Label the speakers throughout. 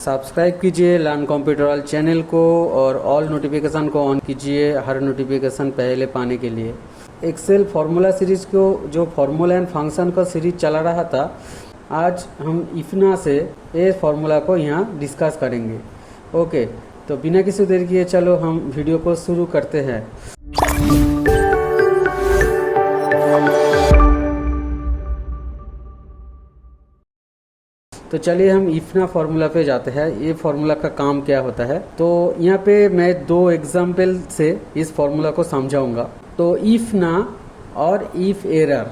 Speaker 1: Subscribe कीजिए learn computer all channel को और ऑल नोटिफिकेशन को ऑन कीजिए हर नोटिफिकेशन पहले पाने के लिए। एक्सेल फार्मूला सीरीज को जो फार्मूला एंड फंक्शन का सीरीज चला रहा था, आज हम इफना से ये फार्मूला को यहाँ डिस्कस करेंगे। ओके, तो बिना किसी देर किए चलो हम वीडियो को शुरू करते हैं। तो चलिए हम इफना फार्मूला पे जाते हैं। ये फार्मूला का काम क्या होता है, तो यहाँ पे मैं दो एग्जाम्पल से इस फार्मूला को समझाऊंगा। तो इफना और इफ एरर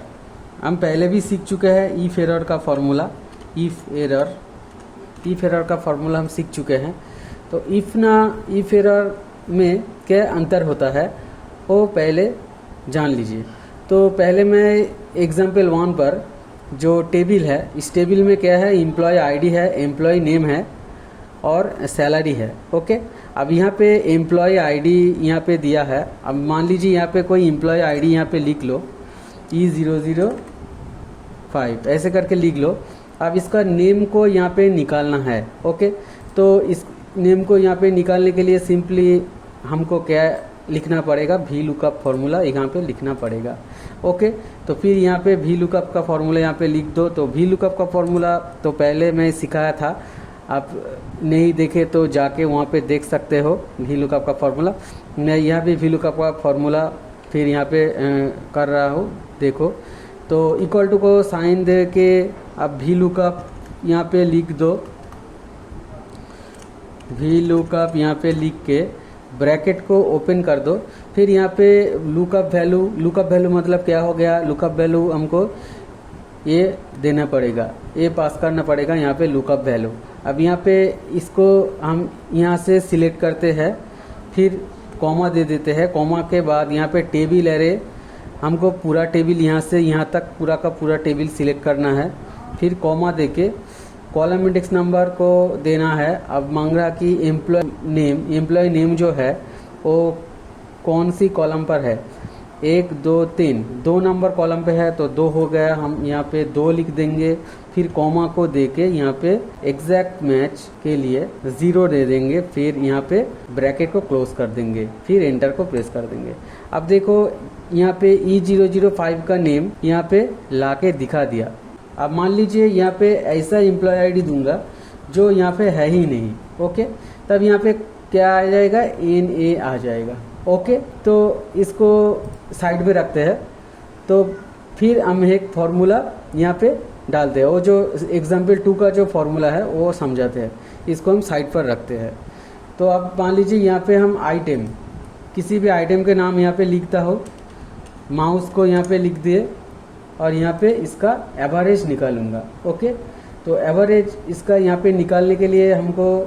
Speaker 1: हम पहले भी सीख चुके हैं। इफ एरर का फार्मूला, इफ एरर का फार्मूला हम सीख चुके हैं। तो इफना इफ एरर में क्या अंतर होता है वो पहले जान लीजिए। तो पहले मैं एग्जाम्पल 1 पर जो टेबल है, इस टेबल में क्या है, एम्प्लॉय आईडी है, एम्प्लॉय नेम है और सैलरी है। ओके, अब यहाँ पे एम्प्लॉय आईडी यहाँ पे दिया है। अब मान लीजिए यहाँ पे कोई एम्प्लॉय आईडी यहाँ पे लिख लो, E005 ऐसे करके लिख लो। अब इसका नेम को यहाँ पे निकालना है। ओके, तो इस नेम को यहाँ पे निकालने के लिए सिंपली हमको क्या लिखना पड़ेगा, वी लुकअप फार्मूला यहाँ पे लिखना पड़ेगा। ओके, तो फिर यहाँ पे वी लुकअप का फार्मूला यहाँ पे लिख दो। तो वी लुकअप का फार्मूला तो पहले मैं सिखाया था, आप नहीं देखे तो जाके वहाँ पे देख सकते हो वी लुकअप का फार्मूला। मैं यहाँ भी वी लुकअप का फार्मूला फिर यहाँ पे कर रहा हूँ, देखो। तो इक्वल टू को साइन दे के अब वी लुकअप यहाँ पे लिख दो। वी लुकअप यहाँ पे लिख के ब्रैकेट को ओपन कर दो। फिर यहाँ पे लुकअप वैल्यू मतलब क्या हो गया, लुकअप वैल्यू हमको ये देना पड़ेगा, ये पास करना पड़ेगा यहाँ पे लुकअप वैल्यू। अब यहाँ पे इसको हम यहाँ से सिलेक्ट करते हैं, फिर कॉमा दे देते हैं। कॉमा के बाद यहाँ पे टेबल एरे, हमको पूरा टेबल यहाँ से यहाँ तक पूरा का पूरा टेबल सिलेक्ट करना है। फिर कॉमा दे के कॉलम इंडेक्स नंबर को देना है। अब मांग रहा कि एम्प्लॉय नेम जो है वो कौन सी कॉलम पर है, 1 2 3 2 नंबर कॉलम पे है तो 2 हो गया, हम यहाँ पे 2 लिख देंगे। फिर कॉमा को दे के यहाँ पे एग्जैक्ट मैच के लिए 0 दे देंगे। फिर यहाँ पे ब्रैकेट को क्लोज कर देंगे, फिर एंटर को प्रेस कर देंगे। अब देखो यहाँ पे E005 का नेम यहाँ पे ला के दिखा दिया। अब मान लीजिए यहाँ पे ऐसा एम्प्लॉय आईडी दूंगा जो यहाँ पे है ही नहीं। ओके, तब यहाँ पे क्या आ जाएगा, NA आ जाएगा। ओके, तो इसको साइड पे रखते हैं। तो फिर हम एक फार्मूला यहाँ पे डालते हैं, वो जो एग्जाम्पल 2 का जो फार्मूला है वो समझाते हैं, इसको हम साइड पर रखते हैं। तो अब मान लीजिए यहाँ पे हम आइटम, किसी भी आइटम के नाम यहाँ पे लिखता हो, माउस को यहाँ पे लिख दिए और यहाँ पे इसका एवरेज निकालूंगा। ओके, तो एवरेज इसका यहाँ पे निकालने के लिए हमको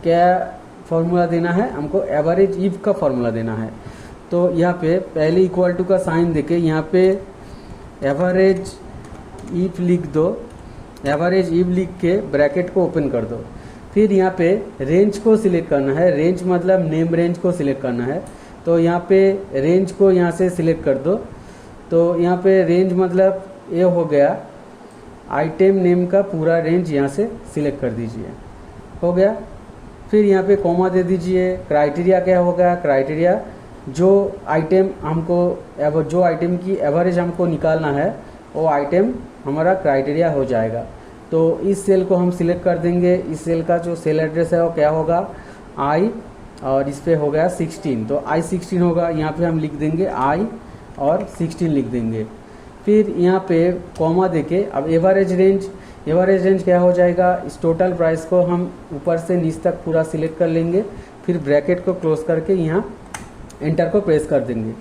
Speaker 1: क्या फार्मूला देना है, हमको एवरेज इफ का फार्मूला देना है। तो यहाँ पे पहले इक्वल टू का साइन देके यहाँ पे एवरेज इफ लिख दो। एवरेज इफ लिख के ब्रैकेट को ओपन कर दो। फिर यहाँ पे रेंज को सिलेक्ट करना है, रेंज मतलब नेम रेंज को सिलेक्ट करना है। तो यहाँ पे रेंज को यहाँ से सिलेक्ट कर दो। तो यहाँ पे रेंज मतलब ये हो गया, आइटम नेम का पूरा रेंज यहाँ से सिलेक्ट कर दीजिए, हो गया। फिर यहाँ पे कॉमा दे दीजिए। क्राइटेरिया क्या होगा, क्राइटेरिया जो आइटम की एवरेज हमको निकालना है वो आइटम हमारा क्राइटेरिया हो जाएगा। तो इस सेल को हम सिलेक्ट कर देंगे। इस सेल का जो सेल एड्रेस है वो क्या होगा, I, और इस पे हो गया 16, तो I16 होगा। यहाँ पे हम लिख देंगे I और 16 लिख देंगे। फिर यहाँ पे कॉमा देके अब एवरेज रेंज क्या हो जाएगा, इस टोटल प्राइस को हम ऊपर से नीचे तक पूरा सिलेक्ट कर लेंगे। फिर ब्रैकेट को क्लोज करके यहाँ एंटर को प्रेस कर देंगे।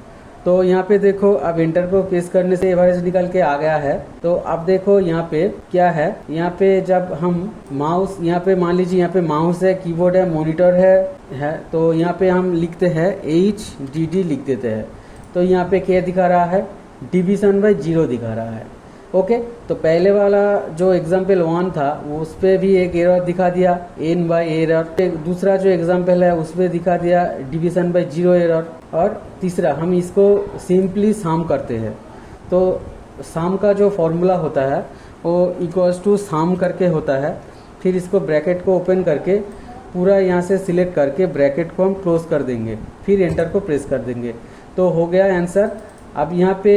Speaker 1: तो यहाँ पे देखो, अब एंटर को प्रेस करने से एवरेज निकल के आ गया है। तो अब देखो यहाँ पे क्या है, यहाँ पे जब हम माउस, यहाँ पे मान लीजिए यहाँ पे माउस है, कीबोर्ड है, मॉनिटर है, तो यहाँ पे हम लिखते हैं HDD लिख देते हैं। तो यहाँ पे क्या दिखा रहा है, डिवीजन बाय 0 दिखा रहा है। ओके, तो पहले वाला जो एग्जाम्पल 1 था वो उस पर भी एक एरर दिखा दिया, N बाय एरर। दूसरा जो एग्जाम्पल है उस पर दिखा दिया डिवीजन बाय 0 एरर। और तीसरा हम इसको सिंपली सम करते हैं। तो सम का जो फॉर्मूला होता है वो इक्वल्स टू सम करके होता है। फिर इसको ब्रैकेट को ओपन करके पूरा यहाँ से सिलेक्ट करके ब्रैकेट को हम क्लोज कर देंगे, फिर एंटर को प्रेस कर देंगे। तो हो गया आंसर। अब यहाँ पे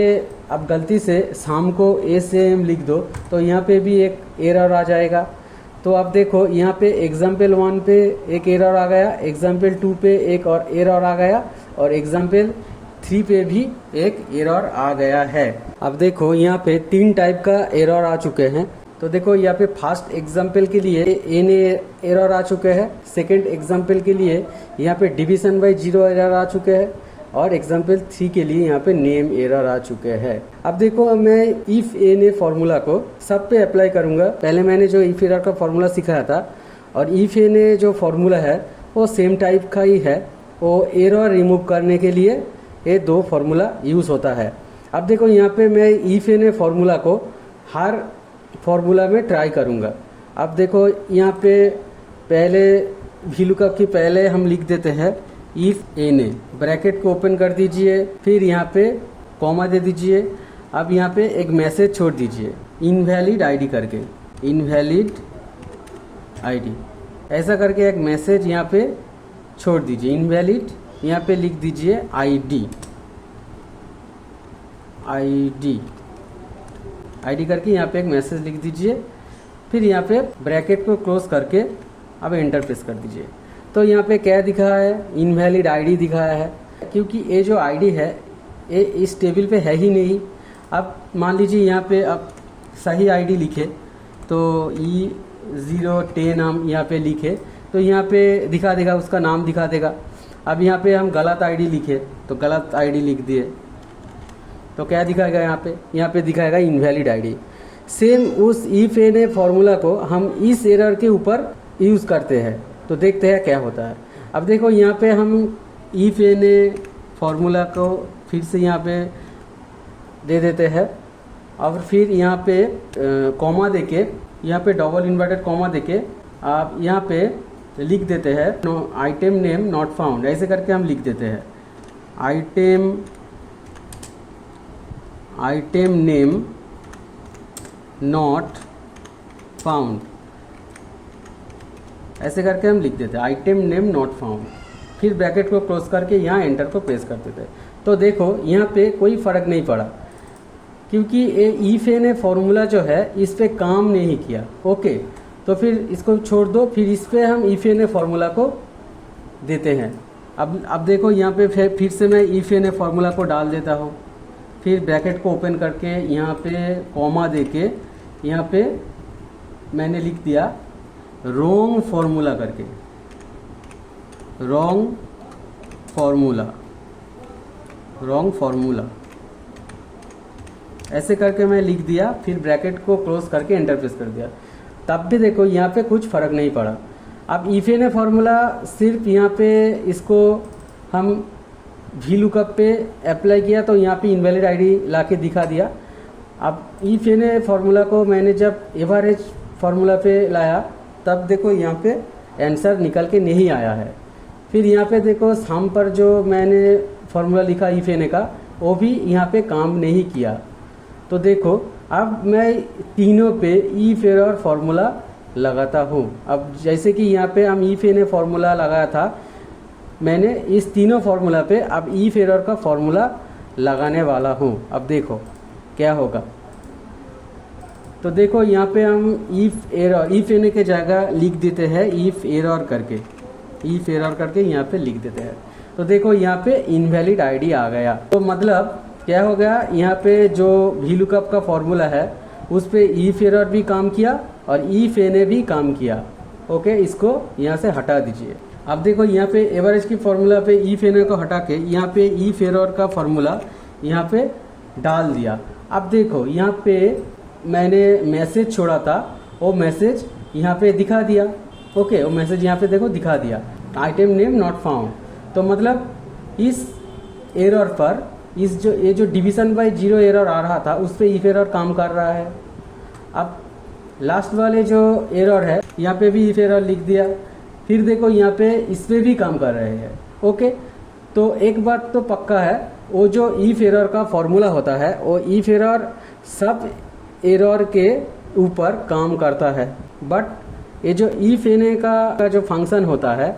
Speaker 1: अब गलती से शाम को SAM लिख दो तो यहाँ पे भी एक एरर आ जाएगा। तो अब देखो यहाँ पे एग्जाम्पल 1 पे एक एरर आ गया, एग्जाम्पल 2 पे एक और एरर आ गया, और एग्जाम्पल 3 पे भी एक एरर आ गया है। अब देखो यहाँ पे 3 टाइप का एरर आ चुके हैं। तो देखो यहाँ पे फर्स्ट एग्जाम्पल के लिए एन एरर आ चुके हैं, सेकंड एग्जाम्पल के लिए यहाँ पे डिवीजन बाय 0 एरर आ चुके हैं, और एग्जाम्पल 3 के लिए यहाँ पे नेम एरर आ चुके हैं। अब देखो मैं इफ एन फॉर्मूला को सब पे अप्लाई करूँगा। पहले मैंने जो इफ एरर का फॉर्मूला सिखाया था, और इफ एन जो फॉर्मूला है वो सेम टाइप का ही है। वो एरर रिमूव करने के लिए ये 2 फार्मूला यूज़ होता है। अब देखो यहाँ पे मैं इफ एन फार्मूला को हर फार्मूला में ट्राई करूँगा। अब देखो यहाँ पे पहले VLOOKUP की पहले हम लिख देते हैं इफ एन, ब्रैकेट को ओपन कर दीजिए, फिर यहाँ पे कॉमा दे दीजिए। अब यहाँ पे एक मैसेज छोड़ दीजिए इनवैलिड आईडी करके, इनवैलिड आईडी ऐसा करके एक मैसेज यहाँ पे छोड़ दीजिए। इनवैलिड यहाँ पे लिख दीजिए आईडी, आईडी करके यहाँ पे एक मैसेज लिख दीजिए, फिर यहाँ पे ब्रैकेट को क्लोज करके अब एंटर प्रेस कर दीजिए। तो यहाँ पे क्या दिखा है, इनवैलिड आईडी दिखाया है, क्योंकि ये जो आईडी है ये इस टेबल पे है ही नहीं। अब मान लीजिए यहाँ पे अब सही आईडी लिखे तो E010 हम यहाँ पे लिखे तो यहाँ पे दिखा देगा, उसका नाम दिखा देगा। अब यहाँ पे हम गलत आईडी लिखे तो गलत आईडी लिख दिए तो क्या दिखाएगा, यहाँ पे दिखाएगा इनवैलिड आईडी। सेम उस इफ एन फॉर्मूला को हम इस एरर के ऊपर यूज़ करते हैं, तो देखते हैं क्या होता है। अब देखो यहाँ पे हम इफ एन फॉर्मूला को फिर से यहाँ पे दे देते हैं, और फिर यहाँ पे कॉमा देके, यहाँ पे डबल इन्वर्टेड कॉमा देके आप यहाँ पे लिख देते हैं आइटम नेम नॉट फाउंड, ऐसे करके हम लिख देते हैं आइटम नेम नॉट फाउंड, ऐसे करके हम लिख देते हैं आइटम नेम नॉट फाउंड। फिर ब्रैकेट को क्लोज करके यहाँ एंटर को प्रेस कर देते हैं। तो देखो यहाँ पे कोई फ़र्क नहीं पड़ा, क्योंकि ये इफ एन फॉर्मूला जो है इस पे काम नहीं किया। ओके, तो फिर इसको छोड़ दो, फिर इस पे हम इफ एन फॉर्मूला को देते हैं। अब देखो यहाँ पे फिर से मैं इफ एन फॉर्मूला को डाल देता हूँ, फिर ब्रैकेट को ओपन करके यहाँ पे कॉमा देके यहाँ पे मैंने लिख दिया रॉन्ग फार्मूला करके, रॉन्ग फार्मूला ऐसे करके मैं लिख दिया, फिर ब्रैकेट को क्लोज करके एंटर प्रेस कर दिया। तब भी देखो यहाँ पे कुछ फ़र्क नहीं पड़ा। अब इफ एन फार्मूला सिर्फ यहाँ पे इसको हम VLOOKUP पे अप्लाई किया तो यहाँ पे इनवैलिड आईडी लाके दिखा दिया। अब इफ एन फार्मूला को मैंने जब एवरेज फार्मूला पे लाया तब देखो यहाँ पे आंसर निकल के नहीं आया है। फिर यहाँ पे देखो शाम पर जो मैंने फार्मूला लिखा इफ एन का, वो भी यहाँ पे काम नहीं किया। तो देखो अब मैं तीनों पे इफ एरर फार्मूला लगाता हूँ। अब जैसे कि यहाँ पे हम इफ एन फार्मूला लगाया था, मैंने इस तीनों फार्मूला पे अब इफ एरर का फार्मूला लगाने वाला हूँ। अब देखो क्या होगा। तो देखो यहाँ पे हम इफ एन के जगह लिख देते हैं इफ एरर करके यहाँ पे लिख देते हैं। तो देखो यहाँ पे इनवैलिड आईडी आ गया। तो मतलब क्या हो गया, यहाँ पे जो VLOOKUP का फॉर्मूला है उस पे इफ एरर भी काम किया और इफ एन भी काम किया। ओके, इसको यहाँ से हटा दीजिए। अब देखो यहाँ पे एवरेज की फॉर्मूला पे इफ एन को हटा के यहाँ पे इफ एरर का फॉर्मूला यहाँ पे डाल दिया। अब देखो यहाँ पे मैंने मैसेज छोड़ा था, वो मैसेज यहाँ पे दिखा दिया। ओके, वो मैसेज यहाँ पे देखो दिखा दिया आइटम नेम नॉट फाउंड। तो मतलब इस एरर पर ये जो डिवीजन बाय 0 एरर आ रहा था उस पे इफ एरर काम कर रहा है। अब लास्ट वाले जो एरर है यहाँ पे भी इफ एरर लिख दिया, फिर देखो यहाँ पे इस पे भी काम कर रहे हैं। ओके, तो एक बात तो पक्का है, वो जो इफ एरर का फॉर्मूला होता है वो इफ एरर सब एरर के ऊपर काम करता है, बट ये जो इफ एन का जो फंक्शन होता है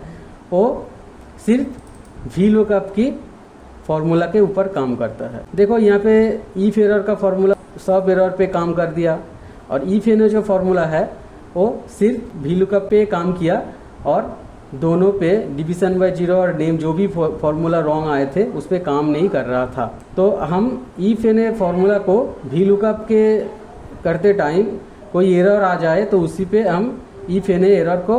Speaker 1: वो सिर्फ वी लुकअप की फॉर्मूला के ऊपर काम करता है। देखो यहाँ पे इफ एरर का फॉर्मूला सब एरर पे काम कर दिया, और इफ एन जो फॉर्मूला है वो सिर्फ वी लुकअप पे काम किया, और दोनों पे डिवीजन बाय जीरो और नेम जो भी फॉर्मूला रॉन्ग आए थे उस पर काम नहीं कर रहा था। तो हम इफ एन फॉर्मूला को वी लुकअप के करते टाइम कोई एरर आ जाए तो उसी पे हम इफ एन एरर को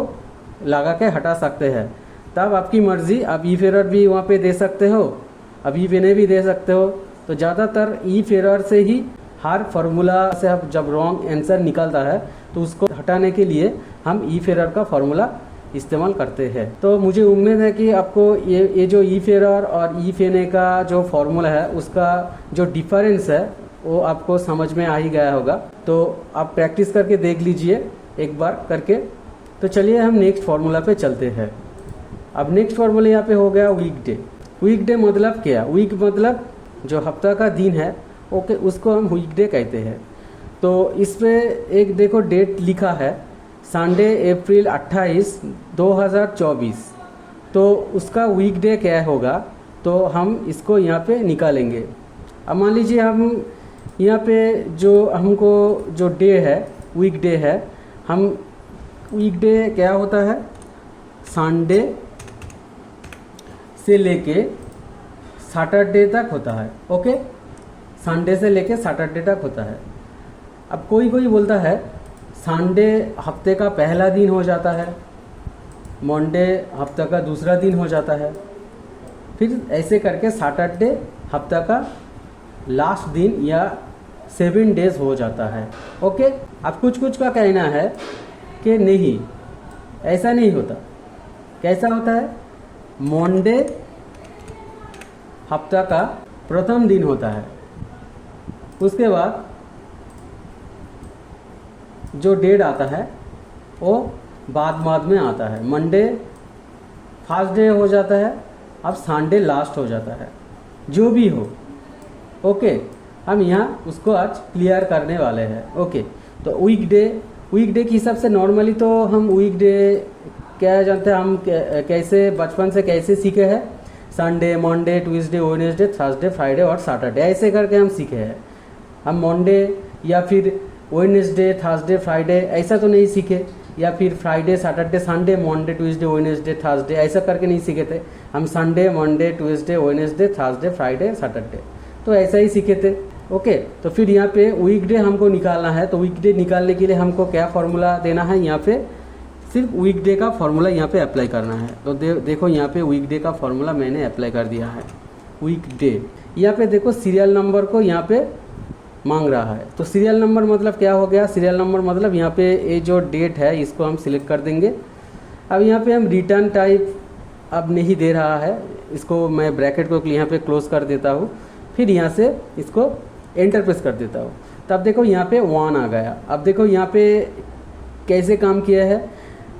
Speaker 1: लगा के हटा सकते हैं। तब आपकी मर्ज़ी, आप इफ एरर भी वहाँ पे दे सकते हो, अब इफ एन भी दे सकते हो। तो ज़्यादातर इफ एरर से ही हर फार्मूला से अब जब रॉन्ग आंसर निकलता है तो उसको हटाने के लिए हम इफ एरर का फार्मूला इस्तेमाल करते हैं। तो मुझे उम्मीद है कि आपको ये जो इफ एरर और इफ एन का जो फार्मूला है उसका जो डिफरेंस है वो आपको समझ में आ ही गया होगा। तो आप प्रैक्टिस करके देख लीजिए एक बार करके। तो चलिए हम नेक्स्ट फार्मूला पे चलते हैं। अब नेक्स्ट फार्मूला यहाँ पे हो गया वीकडे। वीकडे मतलब क्या? वीक मतलब जो हफ्ता का दिन है, ओके, उसको हम वीकडे कहते हैं। तो इस पे एक देखो डेट लिखा है संडे अप्रैल 28, 2024। तो उसका वीकडे क्या होगा, तो हम इसको यहाँ पे निकालेंगे। अब मान लीजिए हम यहाँ पे जो हमको जो डे है वीकडे है, हम वीकडे क्या होता है, संडे से लेके सैटरडे तक होता है। ओके, संडे से लेके सैटरडे तक होता है। अब कोई कोई बोलता है संडे हफ्ते का पहला दिन हो जाता है, मंडे हफ्ते का दूसरा दिन हो जाता है, फिर ऐसे करके सैटरडे हफ्ता का लास्ट दिन या 7 डेज हो जाता है। ओके, अब कुछ कुछ का कहना है कि नहीं, ऐसा नहीं होता। कैसा होता है? मंडे हफ्ता का प्रथम दिन होता है, उसके बाद जो डेट आता है वो बाद में आता है। मंडे फर्स्ट डे हो जाता है, अब संडे लास्ट हो जाता है, जो भी हो। ओके, हम यहाँ उसको आज क्लियर करने वाले हैं। ओके, तो वीकडे के हिसाब से नॉर्मली तो हम वीकडे क्या जानते हैं, हम कैसे बचपन से कैसे सीखे हैं, Sunday, Monday, Tuesday, Wednesday, Thursday, Friday और सैटरडे, ऐसे करके हम सीखे हैं। हम मंडे या फिर वेडनेसडे, थर्सडे, फ्राइडे ऐसा तो नहीं सीखे, या फिर Friday, Saturday, Sunday, Monday, Tuesday, Wednesday, Thursday ऐसा करके नहीं सीखे थे। हम Sunday, Monday, Tuesday, Wednesday, Thursday, Friday, Saturday तो ऐसा ही सीखे थे। ओके, तो फिर यहाँ पे वीकडे हमको निकालना है। तो वीकडे निकालने के लिए हमको क्या फार्मूला देना है, यहाँ पे सिर्फ वीकडे का फार्मूला यहाँ पे अप्लाई करना है। तो देखो यहाँ पे वीकडे का फार्मूला मैंने अप्लाई कर दिया है। वीकडे यहाँ पे देखो सीरियल नंबर को यहाँ पे मांग रहा है। तो सीरियल नंबर मतलब क्या हो गया? सीरियल नंबर मतलब यहाँ पे ये जो डेट है इसको हम सिलेक्ट कर देंगे। अब यहाँ पे हम रिटर्न टाइप अब नहीं दे रहा है, इसको मैं ब्रैकेट को यहाँ पे क्लोज कर देता हूँ, फिर यहाँ से इसको एंटर प्रेस कर देता हूँ। तब देखो यहाँ पे 1 आ गया। अब देखो यहाँ पे कैसे काम किया है।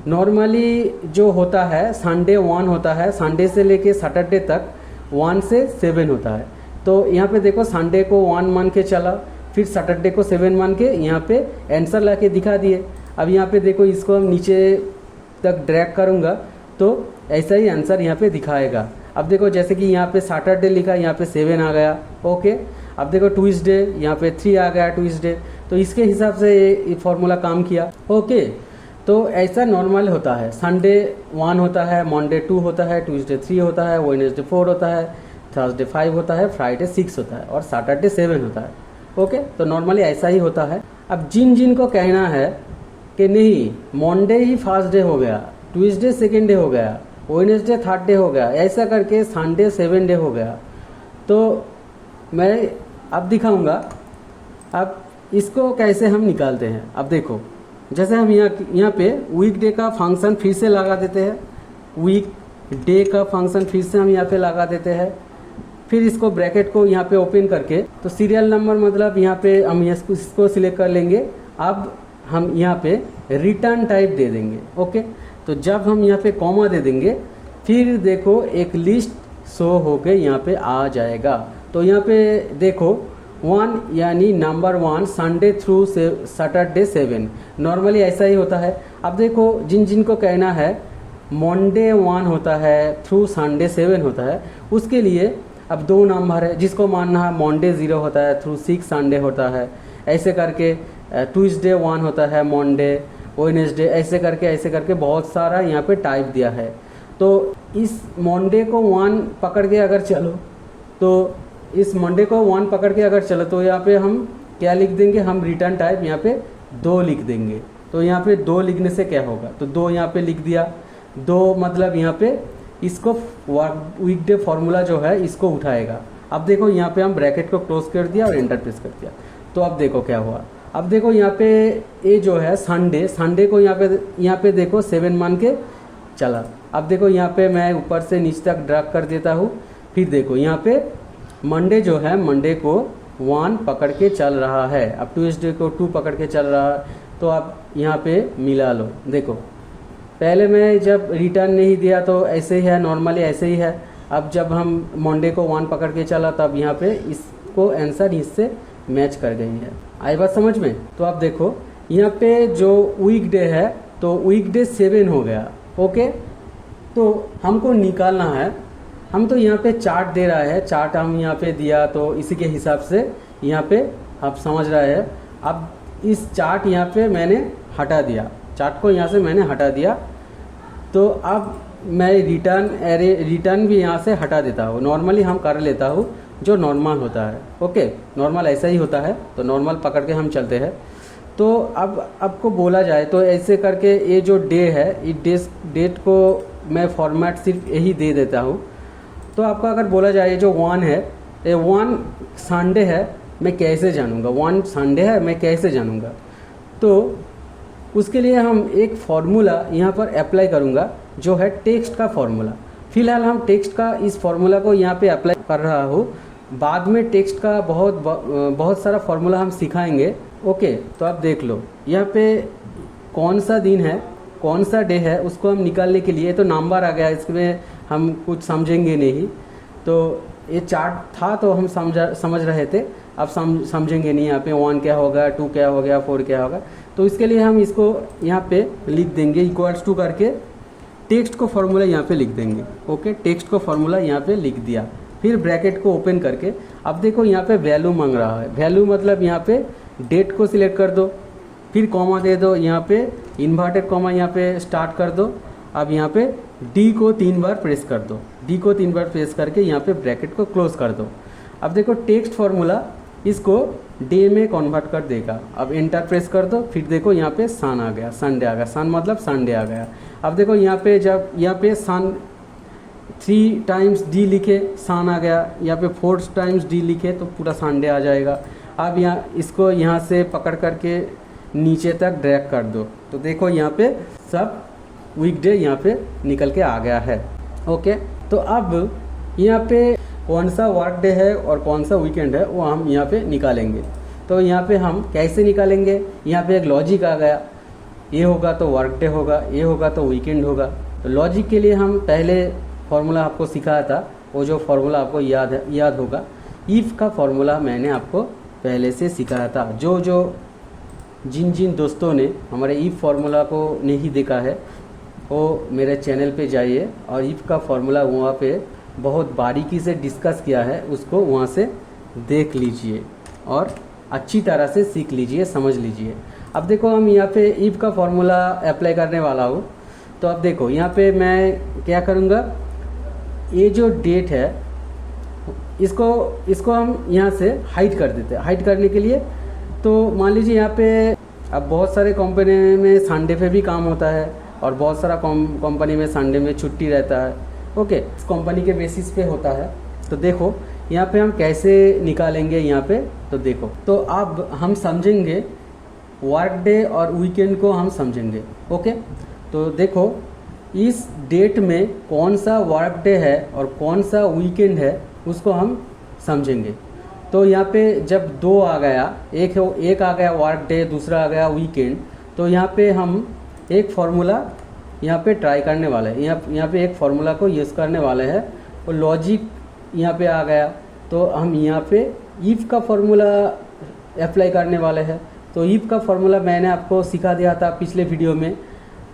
Speaker 1: नॉर्मली जो होता है संडे 1 होता है, संडे से लेके सैटरडे तक 1 से 7 होता है। तो यहाँ पे देखो संडे को 1 मान के चला, फिर सैटरडे को 7 मान के यहाँ पे आंसर ला के दिखा दिए। अब यहाँ पे देखो इसको हम नीचे तक ड्रैग करूँगा तो ऐसा ही आंसर यहाँ पे दिखाएगा। अब देखो जैसे कि यहाँ पे सैटरडे लिखा, यहाँ पे 7 आ गया। ओके, अब देखो ट्यूसडे यहाँ पे 3 आ गया ट्यूसडे। तो इसके हिसाब से ये फार्मूला काम किया। ओके, तो ऐसा नॉर्मल होता है। संडे 1 होता है, मंडे 2 होता है, ट्यूसडे 3 होता है, वेडनेसडे 4 होता है, थर्सडे 5 होता है, फ्राइडे 6 होता है और सैटरडे 7 होता है। ओके, तो नॉर्मली ऐसा ही होता है। अब जिन को कहना है कि नहीं मंडे ही फर्स्ट डे हो गया, ट्यूसडे सेकेंड डे हो गया, वेडनेसडे थर्ड डे हो गया, ऐसा करके संडे 7 डे हो गया, तो मैं अब दिखाऊंगा अब इसको कैसे हम निकालते हैं। अब देखो जैसे हम यहाँ पे वीकडे का फंक्शन फिर से लगा देते हैं, वीक डे का फंक्शन फिर से हम यहाँ पे लगा देते हैं, फिर इसको ब्रैकेट को यहाँ पे ओपन करके तो सीरियल नंबर मतलब यहाँ पे हम इसको सिलेक्ट कर लेंगे। अब हम यहाँ पे रिटर्न टाइप दे देंगे। ओके, तो जब हम यहाँ पे कॉमा दे देंगे फिर देखो एक लिस्ट शो होके यहाँ पे आ जाएगा। तो यहाँ पे देखो 1 यानी नंबर 1 संडे थ्रू से सैटरडे 7, नॉर्मली ऐसा ही होता है। अब देखो जिन जिन को कहना है मंडे 1 होता है थ्रू संडे 7 होता है, उसके लिए अब 2 नंबर है। जिसको मानना है मंडे 0 होता है थ्रू 6 संडे होता है, ऐसे करके ट्यूसडे 1 होता है, मंडे, वेडनेसडे, ऐसे करके बहुत सारा यहाँ पे टाइप दिया है। तो इस मंडे को 1 पकड़ के अगर चलो तो इस मंडे को 1 पकड़ के अगर चलो तो यहाँ पे हम क्या लिख देंगे, हम रिटर्न टाइप यहाँ पे 2 लिख देंगे। तो यहाँ पे 2 लिखने से क्या होगा, तो 2 यहाँ पे लिख दिया। 2 मतलब यहाँ पे इसको वीकडे फार्मूला जो है इसको उठाएगा। अब देखो यहाँ पे हम ब्रैकेट को क्लोज कर दिया और एंटर प्रेस कर दिया। तो अब देखो क्या हुआ, अब देखो यहाँ पे ये जो है संडे को यहाँ पे देखो 7 मान के चला। अब देखो यहाँ पे मैं ऊपर से नीचे तक ड्रैग कर देता हूँ। फिर देखो यहाँ पे मंडे जो है मंडे को 1 पकड़ के चल रहा है, अब ट्यूसडे को 2 पकड़ के चल रहा है। तो अब यहाँ पे मिला लो। देखो पहले मैं जब रिटर्न नहीं दिया तो ऐसे ही है, नॉर्मली ऐसे ही है। अब जब हम मंडे को 1 पकड़ के चला तब यहाँ पे इसको आंसर इससे मैच कर गई है। आई बात समझ में। तो अब देखो यहाँ पे जो वीकडे है तो वीकडे 7 हो गया। ओके, तो हमको निकालना है। हम तो यहाँ पे चार्ट दे रहा है, चार्ट हम यहाँ पे दिया तो इसी के हिसाब से यहाँ पे आप समझ रहे हैं। अब इस चार्ट यहाँ पे मैंने हटा दिया, चार्ट को यहाँ से मैंने हटा दिया। तो अब मैं रिटर्न भी यहाँ से हटा देता हूँ। नॉर्मली हम कर लेता हूँ जो नॉर्मल होता है। ओके, नॉर्मल ऐसा ही होता है, तो नॉर्मल पकड़ के हम चलते हैं। तो अब आपको बोला जाए तो ऐसे करके ये जो डे है, इस डेट को मैं फॉर्मेट सिर्फ यही दे देता हूँ। तो आपको अगर बोला जाए जो 1 है, ये 1 संडे है, मैं कैसे जानूँगा 1 संडे है, मैं कैसे जानूँगा। तो उसके लिए हम एक फार्मूला यहाँ पर अप्लाई करूँगा जो है टेक्स्ट का फार्मूला। फिलहाल हम टेक्स्ट का इस फार्मूला को यहाँ पे अप्लाई कर रहा हूँ। बाद में टेक्स्ट का बहुत सारा फार्मूला हम सिखाएंगे। ओके, तो आप देख लो यहाँ पे कौन सा दिन है, कौन सा डे है, उसको हम निकालने के लिए तो नंबर आ गया, इसमें हम कुछ समझेंगे नहीं। तो ये चार्ट था तो हम समझ रहे थे, अब समझेंगे नहीं। यहाँ पे 1 क्या होगा, 2 क्या हो गया, 4 क्या होगा। तो इसके लिए हम इसको यहाँ पे लिख देंगे इक्वल्स टू करके टेक्स्ट को फार्मूला यहाँ पे लिख देंगे। ओके, टेक्स्ट को फार्मूला यहाँ पे लिख दिया। फिर ब्रैकेट को ओपन करके अब देखो यहाँ पे वैल्यू मांग रहा है। वैल्यू मतलब यहाँ पे डेट को सिलेक्ट कर दो, फिर कॉमा दे दो, यहाँ पे इन्वर्टेड कॉमा यहाँ पे स्टार्ट कर दो। अब यहाँ पे डी को 3 बार प्रेस कर दो, डी को 3 बार प्रेस करके यहाँ पे ब्रैकेट को क्लोज कर दो। अब देखो टेक्स्ट फार्मूला इसको डे में कन्वर्ट कर देगा। अब एंटर प्रेस कर दो, फिर देखो यहाँ पे सन आ गया, संडे आ गया, सन मतलब संडे आ गया। अब देखो यहाँ पे जब यहाँ पे सन 3 टाइम्स डी लिखे सन आ गया, यहाँ पे 4 टाइम्स डी लिखे तो पूरा संडे आ जाएगा। अब यहाँ इसको यहाँ से पकड़ करके नीचे तक ड्रैग कर दो, तो देखो यहाँ पे सब वीकडे यहाँ पे निकल के आ गया है। ओके, तो अब यहाँ पे कौन सा वर्क डे है और कौन सा वीकेंड है वो हम यहाँ पे निकालेंगे। तो यहाँ पे हम कैसे निकालेंगे, यहाँ पे एक लॉजिक आ गया, ये होगा तो वर्क डे होगा, ये होगा तो वीकेंड होगा। तो लॉजिक के लिए हम पहले फार्मूला आपको सिखाया था, वो जो फार्मूला आपको याद होगा, इफ़ का फार्मूला मैंने आपको पहले से सिखाया था। जिन दोस्तों ने हमारे इफ़ फार्मूला को नहीं देखा है वो मेरे चैनल पे जाइए और इफ़ का फार्मूला वहाँ पे बहुत बारीकी से डिस्कस किया है, उसको वहाँ से देख लीजिए और अच्छी तरह से सीख लीजिए, समझ लीजिए। अब देखो हम यहाँ पे इफ़ का फार्मूला अप्लाई करने वाला हूँ। तो अब देखो यहाँ पे मैं क्या करूँगा, ये जो डेट है इसको हम यहाँ से हाइड कर देते हैं। हाइड करने के लिए तो मान लीजिए यहाँ पे अब बहुत सारे कंपनी में संडे पे भी काम होता है और बहुत सारा कंपनी में संडे में छुट्टी रहता है। ओके, इस कंपनी के बेसिस पे होता है। तो देखो यहाँ पे हम कैसे निकालेंगे यहाँ पे, तो देखो तो अब हम समझेंगे वर्क डे और वीकेंड को हम समझेंगे। ओके, तो देखो इस डेट में कौन सा वर्क डे है और कौन सा वीकेंड है उसको हम समझेंगे। तो यहाँ पे जब 2 आ गया, एक आ गया वर्क डे, दूसरा आ गया वीकेंड, तो यहाँ पे हम एक फार्मूला यहाँ पे ट्राई करने वाले हैं। यहाँ पे एक फार्मूला को यूज़ करने वाले हैं और लॉजिक यहाँ पे आ गया। तो हम यहाँ पे इफ़ का फार्मूला अप्लाई करने वाले हैं। तो इफ़ का फार्मूला मैंने आपको सिखा दिया था पिछले वीडियो में।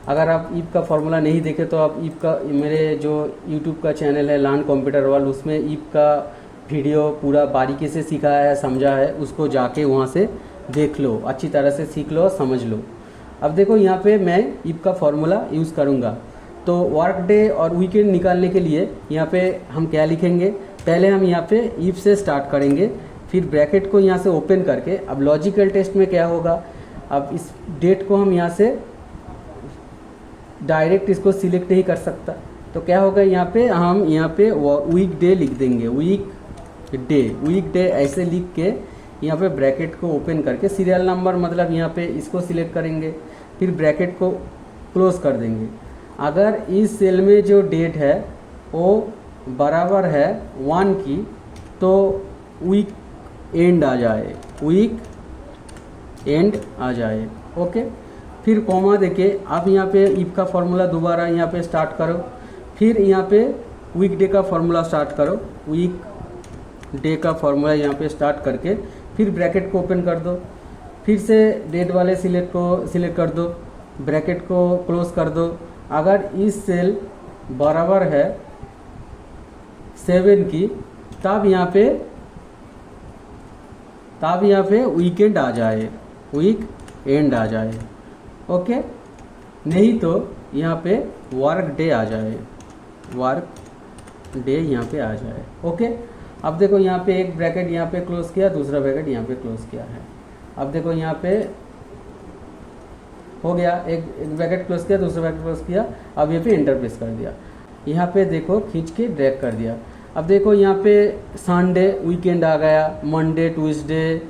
Speaker 1: अगर आप ईप का फॉर्मूला नहीं देखे तो आप ईप का मेरे जो यूट्यूब का चैनल है लर्न कंप्यूटर वर्ल्ड, उसमें ईप का वीडियो पूरा बारीकी से सिखाया है, समझा है, उसको जाके वहाँ से देख लो, अच्छी तरह से सीख लो और समझ लो। अब देखो यहाँ पे मैं ईप का फॉर्मूला यूज़ करूँगा। तो वर्क डे और वीकेंड निकालने के लिए यहाँ पे हम क्या लिखेंगे, पहले हम यहाँ पे ईफ से स्टार्ट करेंगे, फिर ब्रैकेट को यहाँ से ओपन करके, अब लॉजिकल टेस्ट में क्या होगा, अब इस डेट को हम यहाँ से डायरेक्ट इसको सिलेक्ट नहीं कर सकता, तो क्या होगा यहाँ पे हम यहाँ पे वीक डे लिख देंगे, वीक डे ऐसे लिख के यहाँ पे ब्रैकेट को ओपन करके सीरियल नंबर मतलब यहाँ पे इसको सिलेक्ट करेंगे, फिर ब्रैकेट को क्लोज कर देंगे। अगर इस सेल में जो डेट है वो बराबर है 1 की तो वीक एंड आ जाए, वीक एंड आ जाए। ओके, फिर कॉमा देके आप यहाँ पे इफ का फॉर्मूला दोबारा यहाँ पे स्टार्ट करो, फिर यहाँ पे वीक डे का फॉर्मूला स्टार्ट करो, वीक डे का फॉर्मूला यहाँ पे स्टार्ट करके फिर ब्रैकेट को ओपन कर दो, फिर से डेट वाले सिलेक्ट कर दो, ब्रैकेट को क्लोज कर दो। अगर इस सेल बराबर है 7 की तब यहाँ पे वीकेंड आ जाए, वीक एंड आ जाए। ओके, नहीं तो यहाँ पे वर्क डे आ जाए, वर्क डे यहाँ पे आ जाए। ओके, अब देखो यहाँ पे एक ब्रैकेट यहाँ पे क्लोज किया, दूसरा ब्रैकेट यहाँ पे क्लोज किया है। अब देखो यहाँ पे हो गया, एक ब्रैकेट क्लोज किया, दूसरा ब्रैकेट क्लोज किया, अब यहाँ पे एंटर प्रेस कर दिया, यहाँ पे देखो खींच के ड्रैग कर दिया। अब देखो यहाँ पे संडे वीकेंड आ गया, Monday Tuesday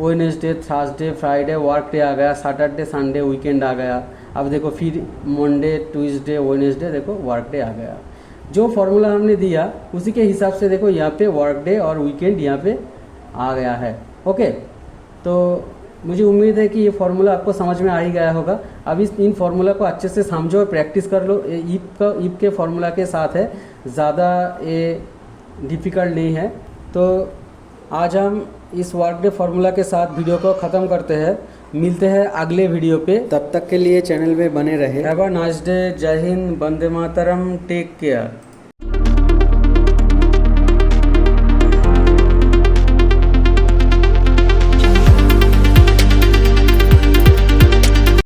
Speaker 1: Wednesday Thursday Friday work day आ गया, सैटरडे संडे वीकेंड आ गया। अब देखो फिर मंडे ट्यूसडे वेडनेसडे देखो वर्क डे आ गया। जो फॉर्मूला हमने दिया उसी के हिसाब से देखो यहाँ पे वर्क डे और वीकेंड यहाँ पे आ गया है। ओके, तो मुझे उम्मीद है कि ये फार्मूला आपको समझ में आ ही गया होगा। अब इन फार्मूला को अच्छे से समझो और प्रैक्टिस कर लो। ईप के फार्मूला के साथ है, ज़्यादा ये डिफ़िकल्ट नहीं है। तो आज हम इस वर्क डे फार्मूला के साथ वीडियो को ख़त्म करते हैं, मिलते हैं अगले वीडियो पे। तब तक के लिए चैनल में बने रहे। हैव अ नाइस डे, जय हिंद, वंदे मातरम, टेक केयर।